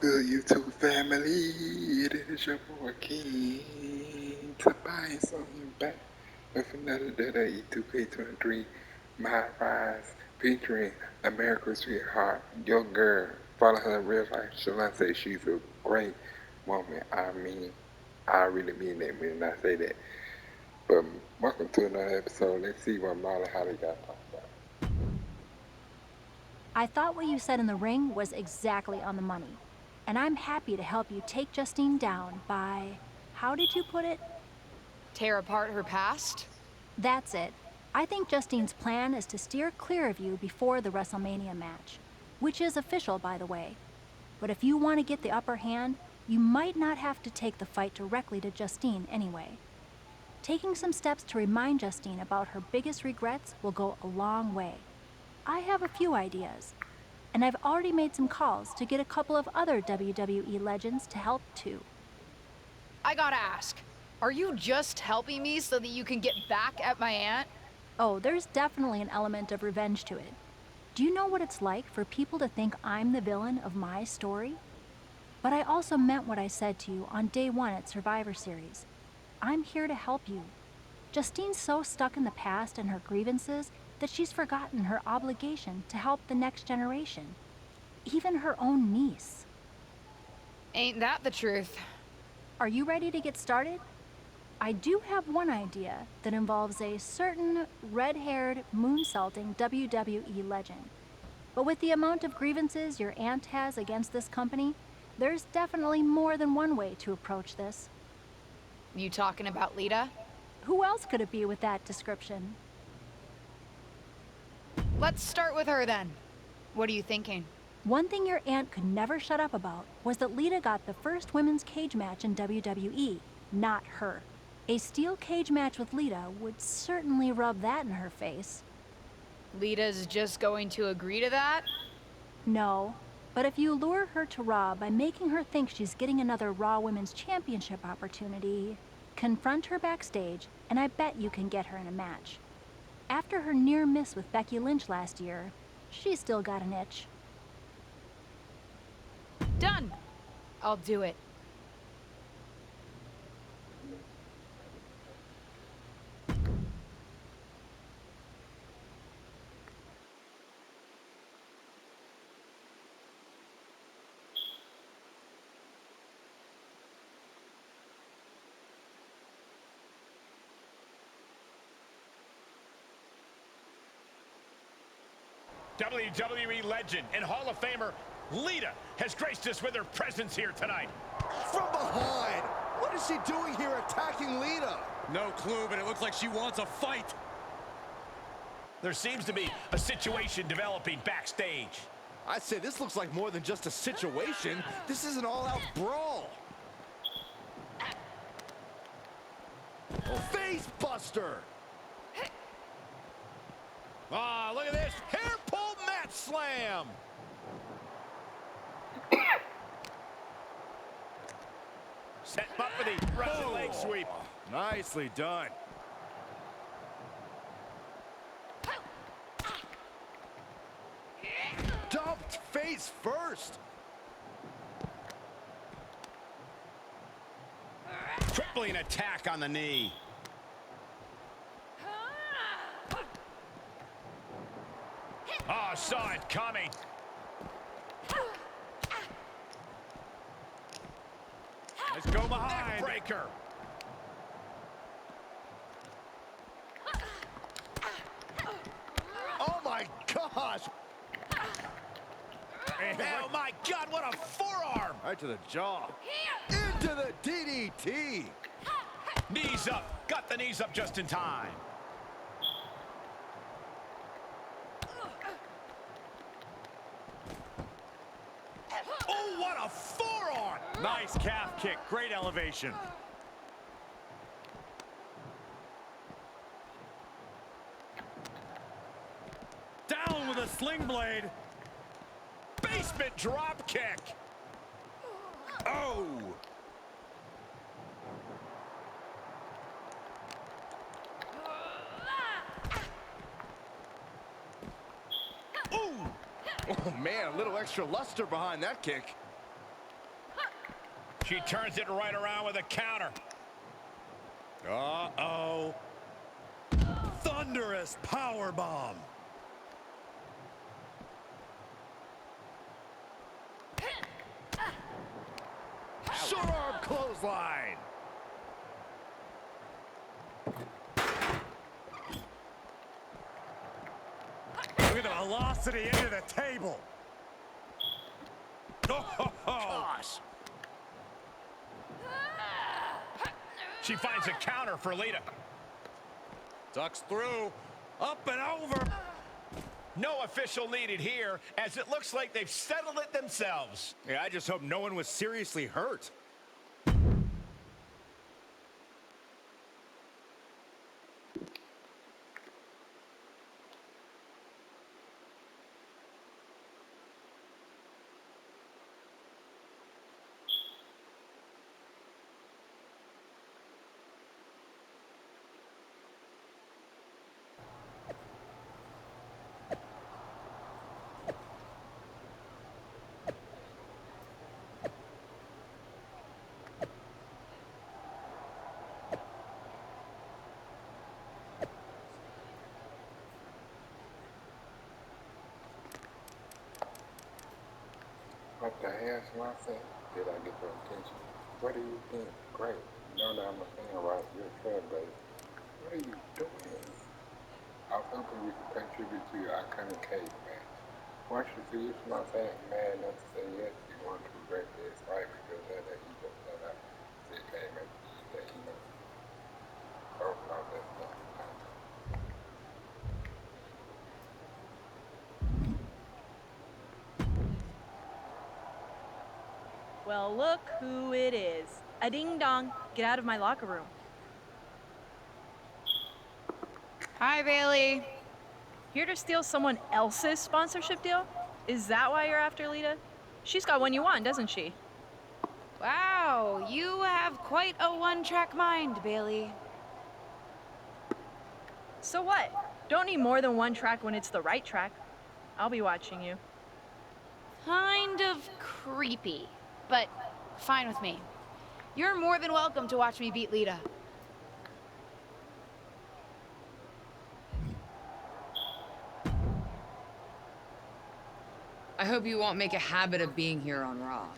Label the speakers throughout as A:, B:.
A: Good YouTube family? It is your boy King Tobias on your back with another E2K23 My Rise featuring America's Sweetheart, your girl. Follow her in real life. Shalonce, she's a great woman. I really mean that when I say that. But welcome to another episode. Let's see what Molly Holly got to talk about.
B: I thought what you said in the ring was exactly on the money. And I'm happy to help you take Justine down by, how did you put it?
C: Tear apart her past?
B: That's it. I think Justine's plan is to steer clear of you before the WrestleMania match, which is official, by the way. But if you want to get the upper hand, you might not have to take the fight directly to Justine anyway. Taking some steps to remind Justine about her biggest regrets will go a long way. I have a few ideas, and I've already made some calls to get a couple of other WWE legends to help too.
C: I gotta ask, are you just helping me so that you can get back at my aunt?
B: Oh, there's definitely an element of revenge to it. Do you know what it's like for people to think I'm the villain of my story? But I also meant what I said to you on day one at Survivor Series. I'm here to help you. Justine's so stuck in the past and her grievances that she's forgotten her obligation to help the next generation, even her own niece.
C: Ain't that the truth?
B: Are you ready to get started? I do have one idea that involves a certain red haired, moonsaulting WWE legend. But with the amount of grievances your aunt has against this company, there's definitely more than one way to approach this.
C: You talking about Lita?
B: Who else could it be with that description?
C: Let's start with her then. What are you thinking?
B: One thing your aunt could never shut up about was that Lita got the first women's cage match in WWE, not her. A steel cage match with Lita would certainly rub that in her face.
C: Lita's just going to agree to that?
B: No, but if you lure her to Raw by making her think she's getting another Raw Women's Championship opportunity, confront her backstage, and I bet you can get her in a match. After her near miss with Becky Lynch last year, she's still got an itch.
C: Done! I'll do it.
D: WWE legend and Hall of Famer Lita has graced us with her presence here tonight.
E: From behind! What is she doing here attacking Lita?
D: No clue, but it looks like she wants a fight. There seems to be a situation developing backstage.
E: I say this looks like more than just a situation. This is an all-out brawl. Oh, face buster!
D: Ah, look at this. Hair pull mat slam. Set him up for the Russian leg sweep.
E: Nicely done. Dumped face first.
D: Crippling attack on the knee. Oh, saw it coming. Let's go behind. Breaker.
E: Oh my gosh!
D: Oh my God, what a forearm.
E: Right to the jaw. Into the DDT.
D: Knees up. Got the knees up just in time. Oh, what a forearm.
F: Nice calf kick, great elevation. Down with a sling blade.
D: Basement drop kick.
F: Oh!
E: Ooh! Oh man, a little extra luster behind that kick.
D: She turns it right around with a counter.
F: Uh-oh. Thunderous power bomb. Short arm clothesline. Look at the velocity into the table. Oh, gosh.
D: She finds a counter for Lita.
F: Ducks through. Up and over.
D: No official needed here, as it looks like they've settled it themselves.
F: Yeah, I just hope no one was seriously hurt.
A: What the hell, Shalonce? Did I get your attention? What do you think? Great. You know that I'm a fan, right? You're a trailblazer. What are you doing? I was hoping we could contribute to your iconic cage match. Once you see you, Shalonce ain't mad enough to say yes, you want to regret this, right? Because that he just found out it came at you that he knows. Oh, no, that's not.
G: Well, look who it is. A ding-dong. Get out of my locker room.
C: Hi, Bailey.
G: Here to steal someone else's sponsorship deal? Is that why you're after Lita? She's got one you want, doesn't she?
C: Wow, you have quite a one-track mind, Bailey.
G: So what? Don't need more than one track when it's the right track. I'll be watching you.
C: Kind of creepy, but fine with me. You're more than welcome to watch me beat Lita.
H: I hope you won't make a habit of being here on Raw.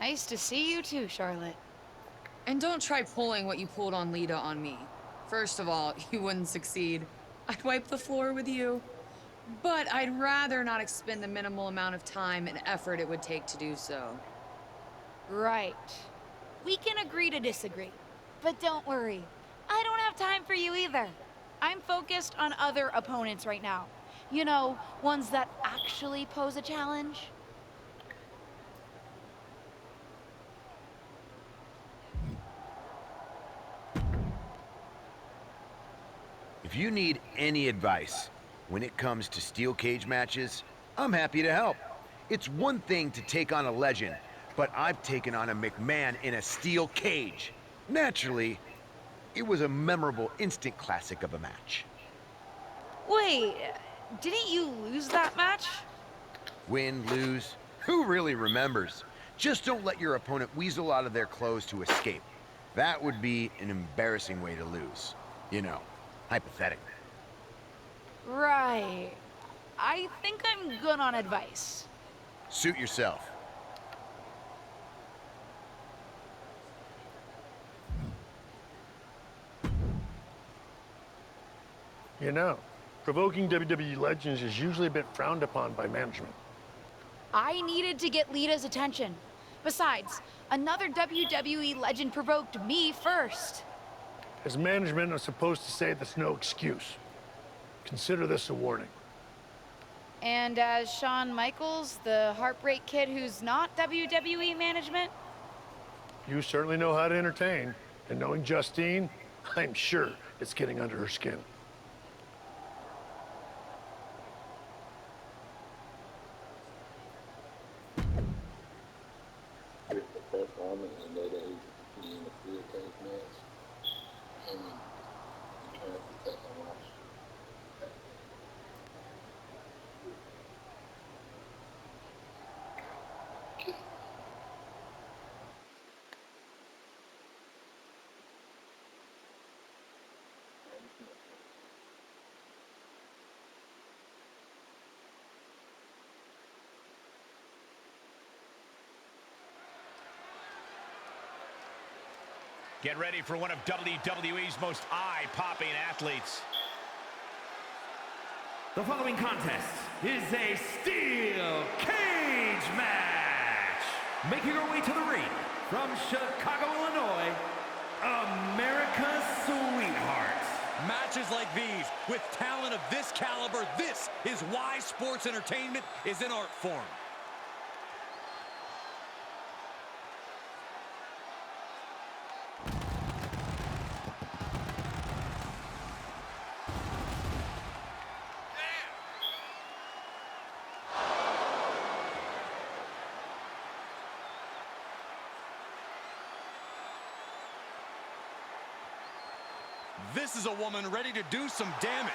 C: Nice to see you too, Charlotte.
H: And don't try pulling what you pulled on Lita on me. First of all, you wouldn't succeed. I'd wipe the floor with you. But I'd rather not expend the minimal amount of time and effort it would take to do so.
C: Right. We can agree to disagree. But don't worry, I don't have time for you either. I'm focused on other opponents right now. You know, ones that actually pose a challenge.
I: If you need any advice when it comes to steel cage matches, I'm happy to help. It's one thing to take on a legend, but I've taken on a McMahon in a steel cage. Naturally, it was a memorable instant classic of a match.
C: Wait, didn't you lose that match?
I: Win, lose, who really remembers? Just don't let your opponent weasel out of their clothes to escape. That would be an embarrassing way to lose. You know, hypothetically.
C: Right. I think I'm good on advice.
I: Suit yourself.
J: You know, provoking WWE legends is usually a bit frowned upon by management.
C: I needed to get Lita's attention. Besides, another WWE legend provoked me first.
J: As management, I'm supposed to say that's no excuse. Consider this a warning.
C: And as Shawn Michaels, the Heartbreak Kid who's not WWE management?
J: You certainly know how to entertain, and knowing Justine, I'm sure it's getting under her skin.
A: It's the first woman in that age to be in a steel cage match. And I'm trying to take a watch.
D: Get ready for one of WWE's most eye-popping athletes.
K: The following contest is a steel cage match. Making her way to the ring from Chicago, Illinois, America's Sweetheart.
F: Matches like these, with talent of this caliber, this is why sports entertainment is an art form. This is a woman ready to do some damage.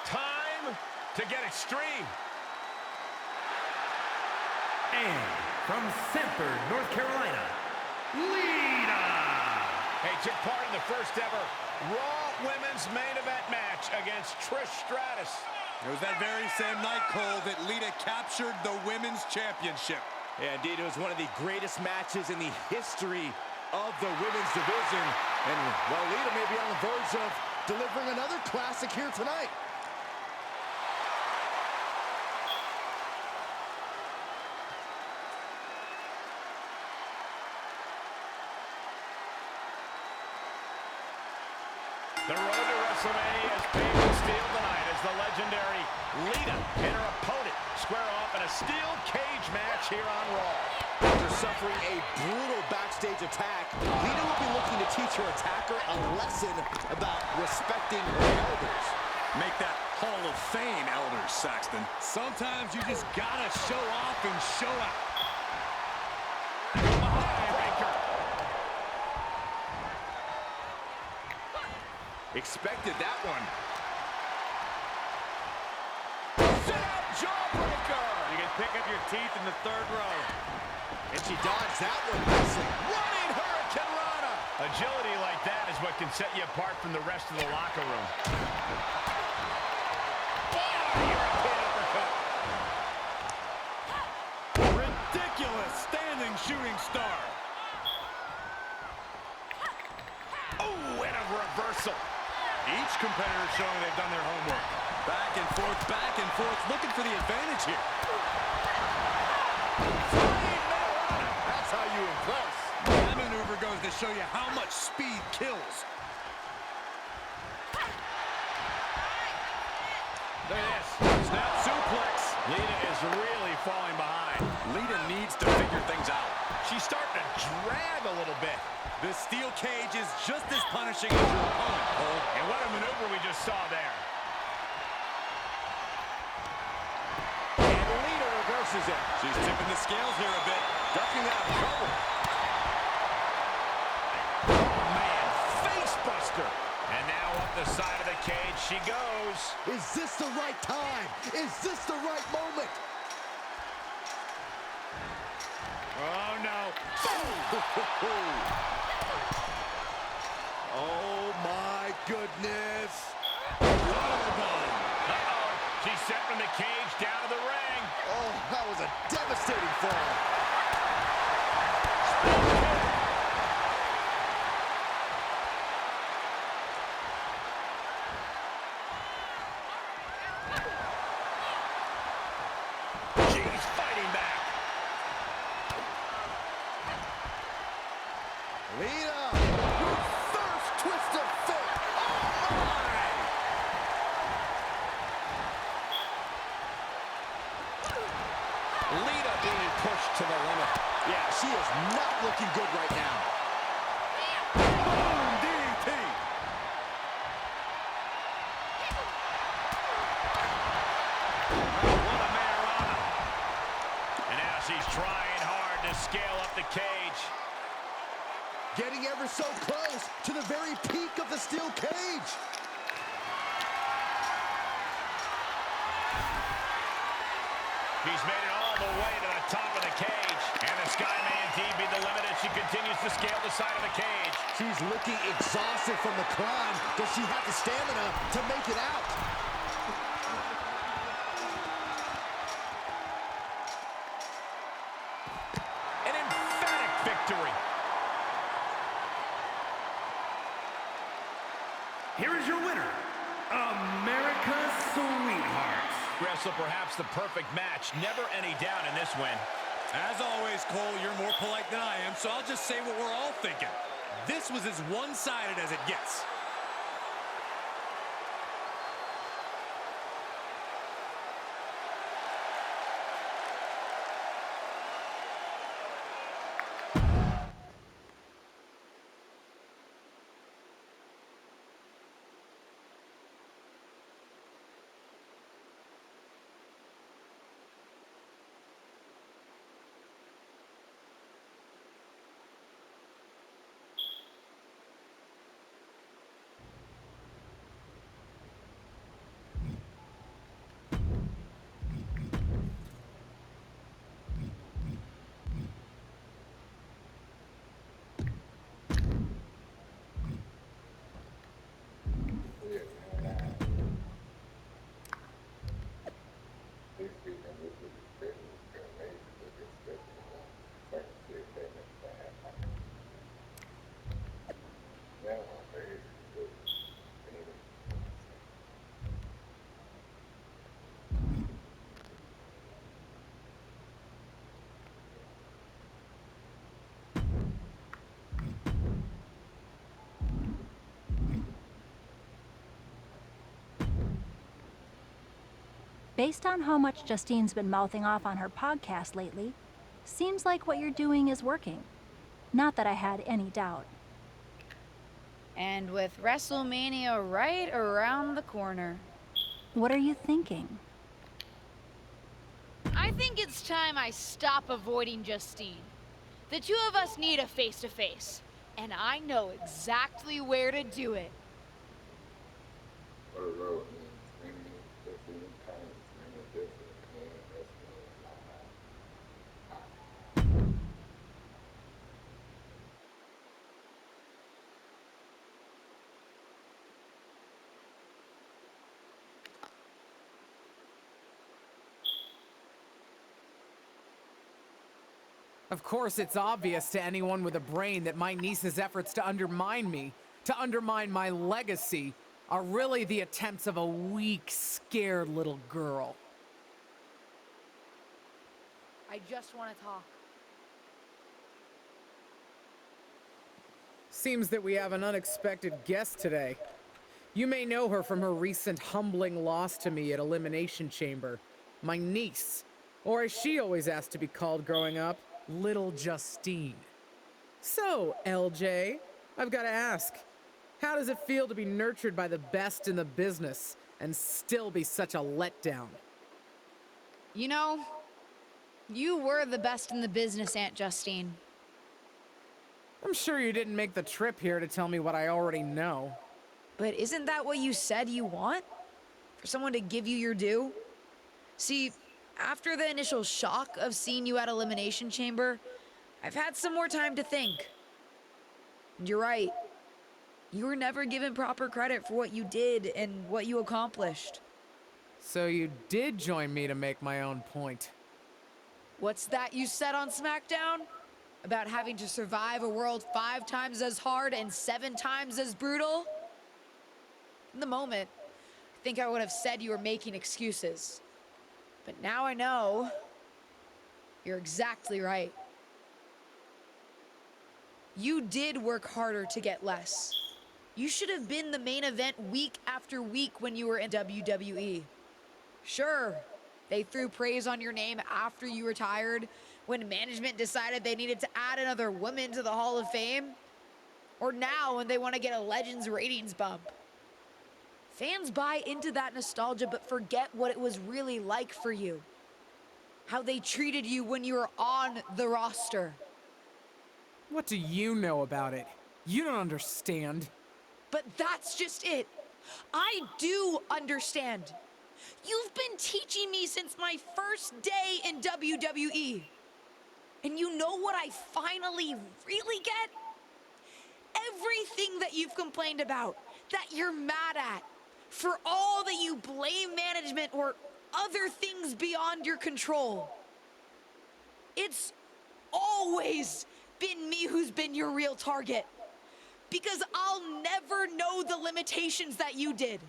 D: Time to get extreme.
K: And from Sanford, North Carolina, Lita!
D: Hey, took part in the first ever Raw Women's Main Event match against Trish Stratus.
F: It was that very same night, Cole, that Lita captured the Women's Championship.
E: Yeah, indeed, it was one of the greatest matches in the history of the women's division. And, well, Lita may be on the verge of delivering another classic here tonight.
D: The road to WrestleMania is paved steel tonight as the legendary Lita and her opponent square off in a steel cage match here on Raw.
E: After suffering a brutal backstage attack, Lita will be looking to teach her attacker a lesson about respecting her elders.
F: Make that Hall of Fame, elders, Saxton. Sometimes you just gotta show off and show out.
E: Expected that one.
D: Sit up, jawbreaker!
F: You can pick up your teeth in the third row.
E: And she dodged that one nicely. Running Hurricane Rana.
D: Agility like that is what can set you apart from the rest of the locker room. European uppercut.
F: Ridiculous standing shooting star.
D: Oh, and a reversal.
F: Each competitor showing they've done their homework. Back and forth, looking for the advantage here.
E: That's how you impress.
F: That maneuver goes to show you how much speed kills.
D: Look at this. Snap suplex. Lita is really falling behind.
F: Lita needs to figure things out.
D: She's starting to drag a little bit.
F: The steel cage is just as punishing as your opponent, Cole.
D: And what a maneuver we just saw there.
E: And Lita reverses it.
F: She's tipping the scales here a bit, ducking out of trouble.
D: Oh, man, face buster. And now up the side of the cage she goes.
E: Is this the right time? Is this the right moment?
D: Oh, no.
E: Oh, my goodness.
D: Uh-oh. She's sent from the cage down to the ring.
E: Oh, that was a devastating fall.
D: She's fighting back.
E: Lita, reverse twist of fate. Oh, my!
D: Lita being pushed to the limit.
E: Yeah, she is not looking good right now.
F: Boom, DDT.
D: What a Mayorana. And now she's trying hard to scale up the cage.
E: Getting ever so close to the very peak of the steel cage.
D: He's made it all the way to the top of the cage. And the sky may indeed be the limit as she continues to scale the side of the cage.
E: She's looking exhausted from the climb. Does she have the stamina to make it out?
D: An emphatic victory.
K: Here is your winner, America's Sweetheart.
D: Wrestle perhaps the perfect match. Never any doubt in this win.
F: As always, Cole, you're more polite than I am, so I'll just say what we're all thinking. This was as one-sided as it gets.
B: Based on how much Justine's been mouthing off on her podcast lately, seems like what you're doing is working. Not that I had any doubt.
C: And with WrestleMania right around the corner.
B: What are you thinking?
C: I think it's time I stop avoiding Justine. The two of us need a face-to-face, and I know exactly where to do it.
A: What a road means, many different times, many different pain,
L: Of course, it's obvious to anyone with a brain that my niece's efforts to undermine me, to undermine my legacy, are really the attempts of a weak, scared little girl.
C: I just want to talk.
L: Seems that we have an unexpected guest today. You may know her from her recent humbling loss to me at Elimination Chamber. My niece, or as she always asked to be called growing up, Little Justine. So, LJ, I've got to ask, how does it feel to be nurtured by the best in the business and still be such a letdown?
C: You know, you were the best in the business, Aunt Justine.
L: I'm sure you didn't make the trip here to tell me what I already know.
C: But isn't that what you said you want? For someone to give you your due? See, after the initial shock of seeing you at Elimination Chamber, I've had some more time to think. And you're right. You were never given proper credit for what you did and what you accomplished.
L: So you did join me to make my own point.
C: What's that you said on SmackDown? About having to survive a world 5 times as hard and 7 times as brutal? In the moment, I think I would have said you were making excuses. But now I know you're exactly right. You did work harder to get less. You should have been the main event week after week when you were in WWE. Sure, they threw praise on your name after you retired, when management decided they needed to add another woman to the Hall of Fame. Or now when they want to get a Legends ratings bump. Fans buy into that nostalgia but forget what it was really like for you. How they treated you when you were on the roster.
L: What do you know about it? You don't understand.
C: But that's just it. I do understand. You've been teaching me since my first day in WWE. And you know what I finally really get? Everything that you've complained about, that you're mad at, for all that you blame management or other things beyond your control. It's always been me who's been your real target. Because I'll never know the limitations that you did.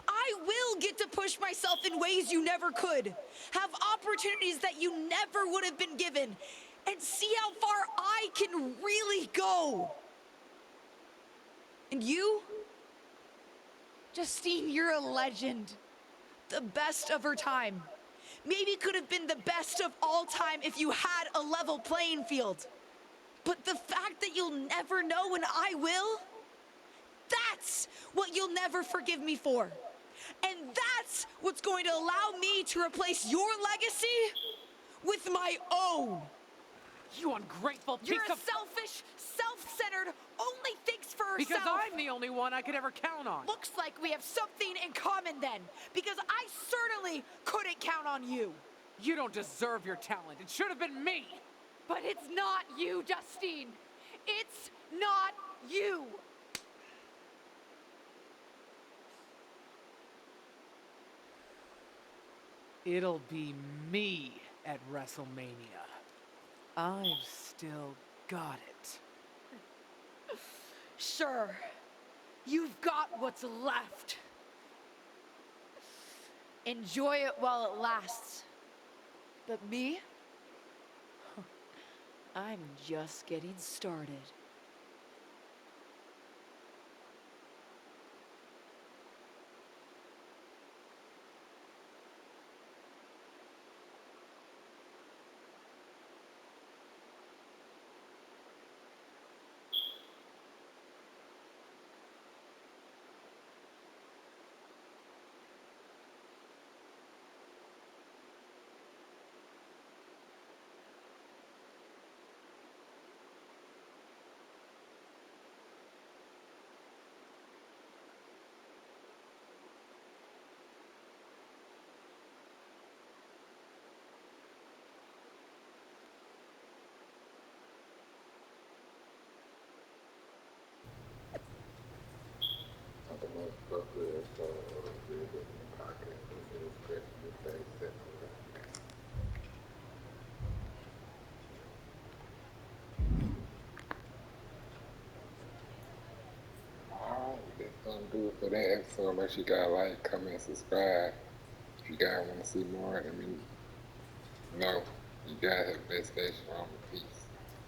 C: I will get to push myself in ways you never could, have opportunities that you never would have been given, and see how far I can really go. And you? Justine, you're a legend. The best of her time. Maybe could have been the best of all time if you had a level playing field. But the fact that you'll never know and I will, that's what you'll never forgive me for. And that's what's going to allow me to replace your legacy with my own.
M: You ungrateful piece
C: You're a
M: of...
C: selfish, self-centered, only thinks for herself.
M: Because I'm the only one I could ever count on.
C: Looks like we have something in common then, because I certainly couldn't count on you.
M: You don't deserve your talent. It should have been me.
C: But it's not you, Justine. It's not you.
M: It'll be me at WrestleMania. I've still got it.
C: Sure, you've got what's left. Enjoy it while it lasts. But me? I'm just getting started.
A: Alright, that's gonna do it for that episode. Make sure you guys like, comment, subscribe. If you guys want to see more, let me know. You guys have the best day. Shalom. Peace.